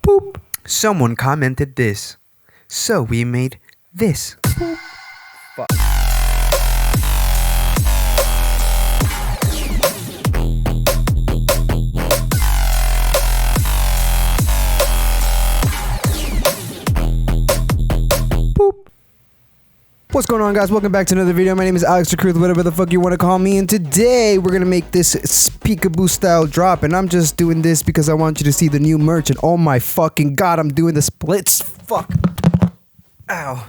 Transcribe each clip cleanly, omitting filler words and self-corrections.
Boop. Someone commented this, so we made this. Boop. Fuck. What's going on, guys? Welcome back to another video. My name is Alex Truth, whatever the fuck you want to call me, and today we're gonna make this Peekaboo style drop, and I'm just doing this because I want you to see the new merch, and oh my fucking god, I'm doing the splits. Fuck. Ow.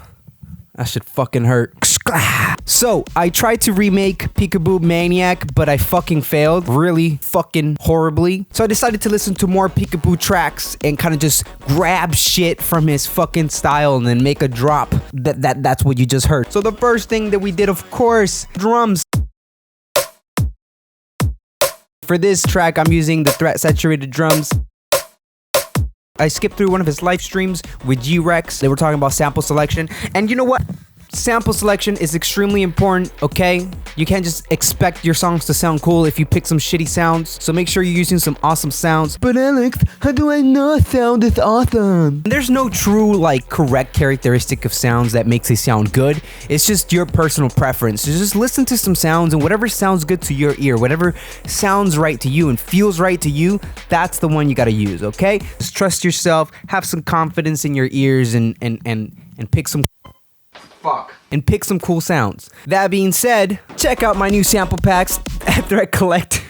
That should fucking hurt. So, I tried to remake Peekaboo Maniac, but I fucking failed really fucking horribly. So I decided to listen to more Peekaboo tracks and kind of just grab shit from his fucking style and then make a drop. That's what you just heard. So the first thing that we did, of course, drums. For this track, I'm using the threat saturated drums. I skipped through one of his live streams with G-Rex. They were talking about sample selection. And you know what? Sample selection is extremely important, okay? You can't just expect your songs to sound cool if you pick some shitty sounds. So make sure you're using some awesome sounds. But Alex, how do I know a sound is awesome? There's no true, like, correct characteristic of sounds that makes a sound good. It's just your personal preference. So just listen to some sounds, and whatever sounds good to your ear, whatever sounds right to you and feels right to you, that's the one you gotta use, okay? Just trust yourself, have some confidence in your ears, and pick some pick some cool sounds. That being said, check out my new sample packs at Threat Collect.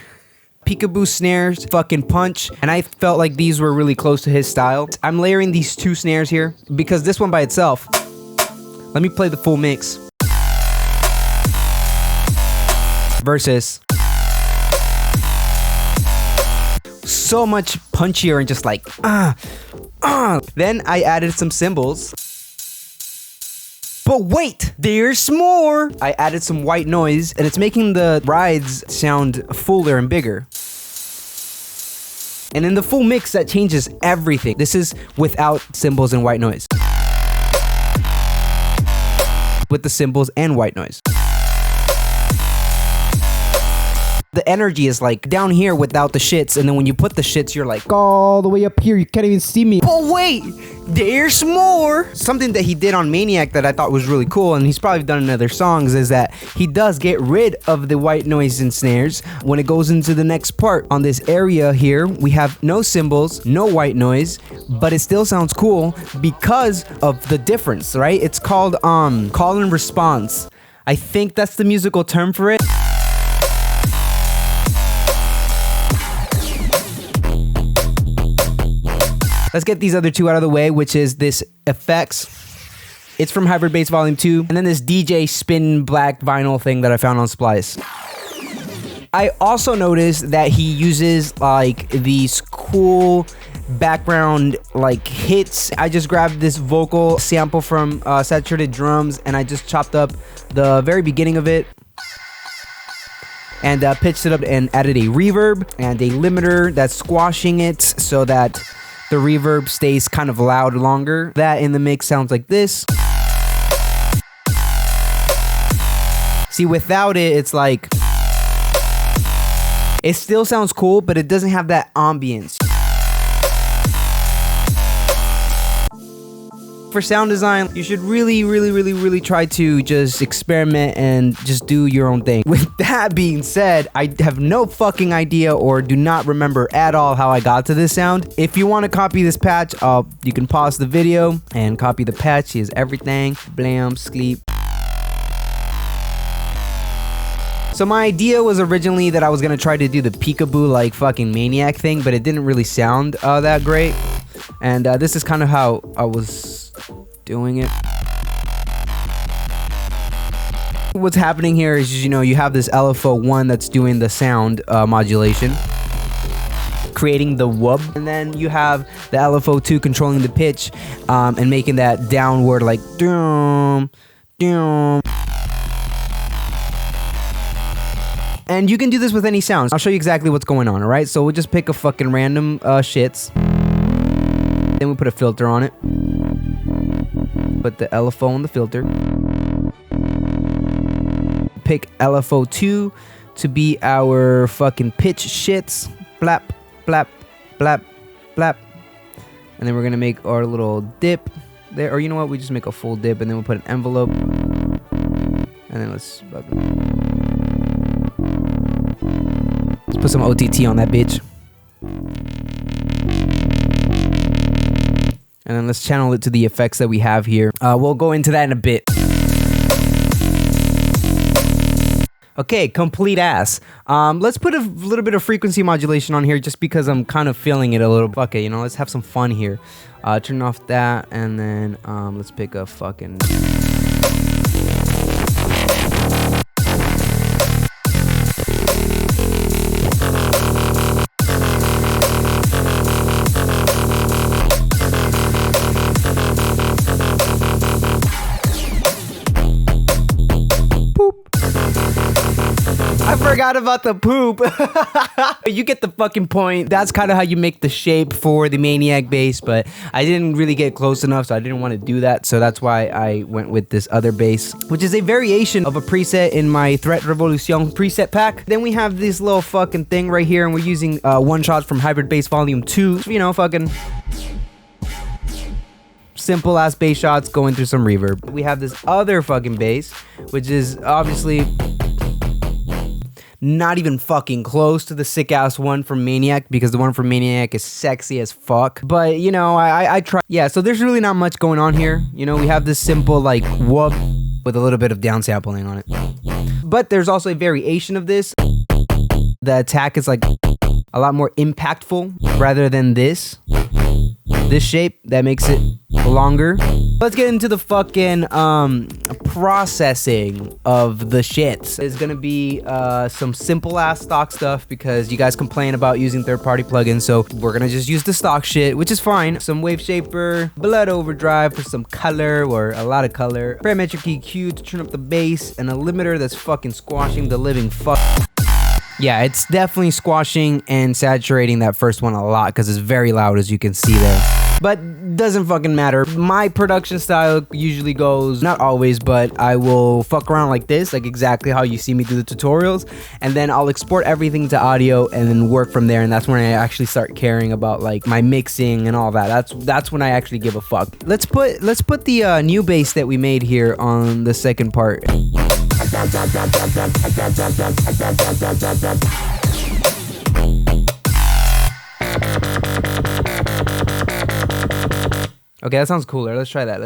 Peekaboo snares fucking punch, and I felt like these were really close to his style. I'm layering these two snares here because this one by itself, let me play the full mix versus so much punchier and just like Then I added some cymbals. But wait, there's more! I added some white noise, and it's making the rides sound fuller and bigger. And in the full mix, that changes everything. This is without cymbals and white noise. With the cymbals and white noise. The energy is like down here without the shits, and then when you put the shits, you're like all the way up here. You can't even see me. But wait, there's more. Something that he did on Maniac that I thought was really cool, and he's probably done in other songs, is that he does get rid of the white noise and snares when it goes into the next part. On this area here, we have no cymbals, no white noise, but it still sounds cool because of the difference, right? It's called call and response. I think that's the musical term for it. Let's get these other two out of the way, which is this effects. It's from Hybrid Bass Volume 2. And then this DJ spin black vinyl thing that I found on Splice. I also noticed that he uses like these cool background like hits. I just grabbed this vocal sample from Saturated Drums, and I just chopped up the very beginning of it and pitched it up and added a reverb and a limiter that's squashing it so that the reverb stays kind of loud longer. That in the mix sounds like this. See, without it, it's like, it still sounds cool, but it doesn't have that ambience. For sound design, you should really try to just experiment and just do your own thing. With that being said, I have no fucking idea or do not remember at all how I got to this sound. If you want to copy this patch, you can pause the video and copy the patch. Here's everything. Blam, sleep. So my idea was originally that I was gonna try to do the Peekaboo like fucking Maniac thing, but it didn't really sound that great. And this is kind of how I was doing it. What's happening here is, you know, you have this LFO1 that's doing the sound modulation, creating the whoop, and then you have the LFO2 controlling the pitch and making that downward like doom, doom. And you can do this with any sounds. I'll show you exactly what's going on, alright? So we'll just pick a fucking random shits. Then we put a filter on it. Put the LFO on the filter. Pick LFO2 to be our fucking pitch shits. Blap, blap, blap, blap. And then we're gonna make our little dip there. Or you know what? We just make a full dip and then we'll put an envelope. And then let's put some OTT on that bitch. And then let's channel it to the effects that we have here. We'll go into that in a bit. Okay, complete ass. Let's put a little bit of frequency modulation on here just because I'm kind of feeling it a little. Fuck it, you know, let's have some fun here. Turn off that and then let's pick a fucking... I forgot about the poop. You get the fucking point. That's kind of how you make the shape for the Maniac bass, but I didn't really get close enough, so I didn't want to do that. So that's why I went with this other bass, which is a variation of a preset in my Threat Revolution preset pack. Then we have this little fucking thing right here, and we're using one shots from Hybrid Bass Volume 2. You know, fucking... simple ass bass shots going through some reverb. We have this other fucking bass, which is obviously not even fucking close to the sick ass one from Maniac, because the one from Maniac is sexy as fuck. But you know, I try. Yeah, so there's really not much going on here. You know, we have this simple like whoop with a little bit of downsampling on it. But there's also a variation of this. The attack is like a lot more impactful rather than this shape that makes it longer. Let's get into the fucking processing of the shits. It's gonna be some simple ass stock stuff because you guys complain about using third-party plugins, so we're gonna just use the stock shit, which is fine. Some wave shaper, blood overdrive for some color or a lot of color, parametric EQ to turn up the bass, and a limiter that's fucking squashing the living fuck. Yeah, it's definitely squashing and saturating that first one a lot because it's very loud, as you can see there. But doesn't fucking matter. My production style usually goes, not always, but I will fuck around like this, like exactly how you see me do the tutorials, and then I'll export everything to audio and then work from there, and that's when I actually start caring about like my mixing and all that. That's when I actually give a fuck. Let's put the new bass that we made here on the second part. Okay, that sounds cooler. Let's try that.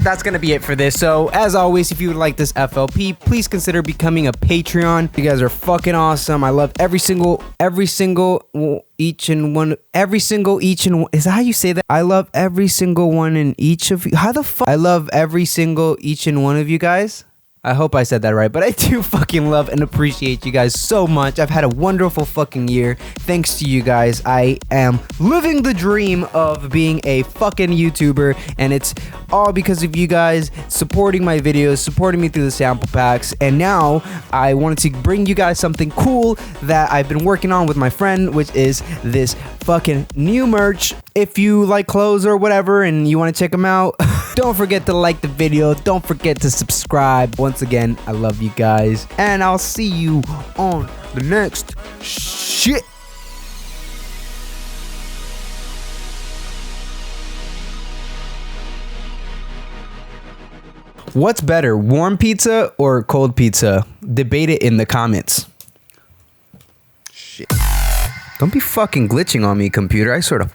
That's gonna be it for this. So as always, if you would like this FLP, please consider becoming a Patreon. You guys are fucking awesome. I love every single each and one. Is that how you say that? I love every single one and each of you. How the fuck? I love every single each and one of you guys. I hope I said that right, but I do fucking love and appreciate you guys so much. I've had a wonderful fucking year. Thanks to you guys. I am living the dream of being a fucking YouTuber, and it's all because of you guys supporting my videos, supporting me through the sample packs, and now I wanted to bring you guys something cool that I've been working on with my friend, which is this fucking new merch. If you like clothes or whatever and you want to check them out, don't forget to like the video. Don't forget to subscribe. Once again, I love you guys, and I'll see you on the next shit. What's better, warm pizza or cold pizza? Debate it in the comments. Shit. Don't be fucking glitching on me, computer. I sort of...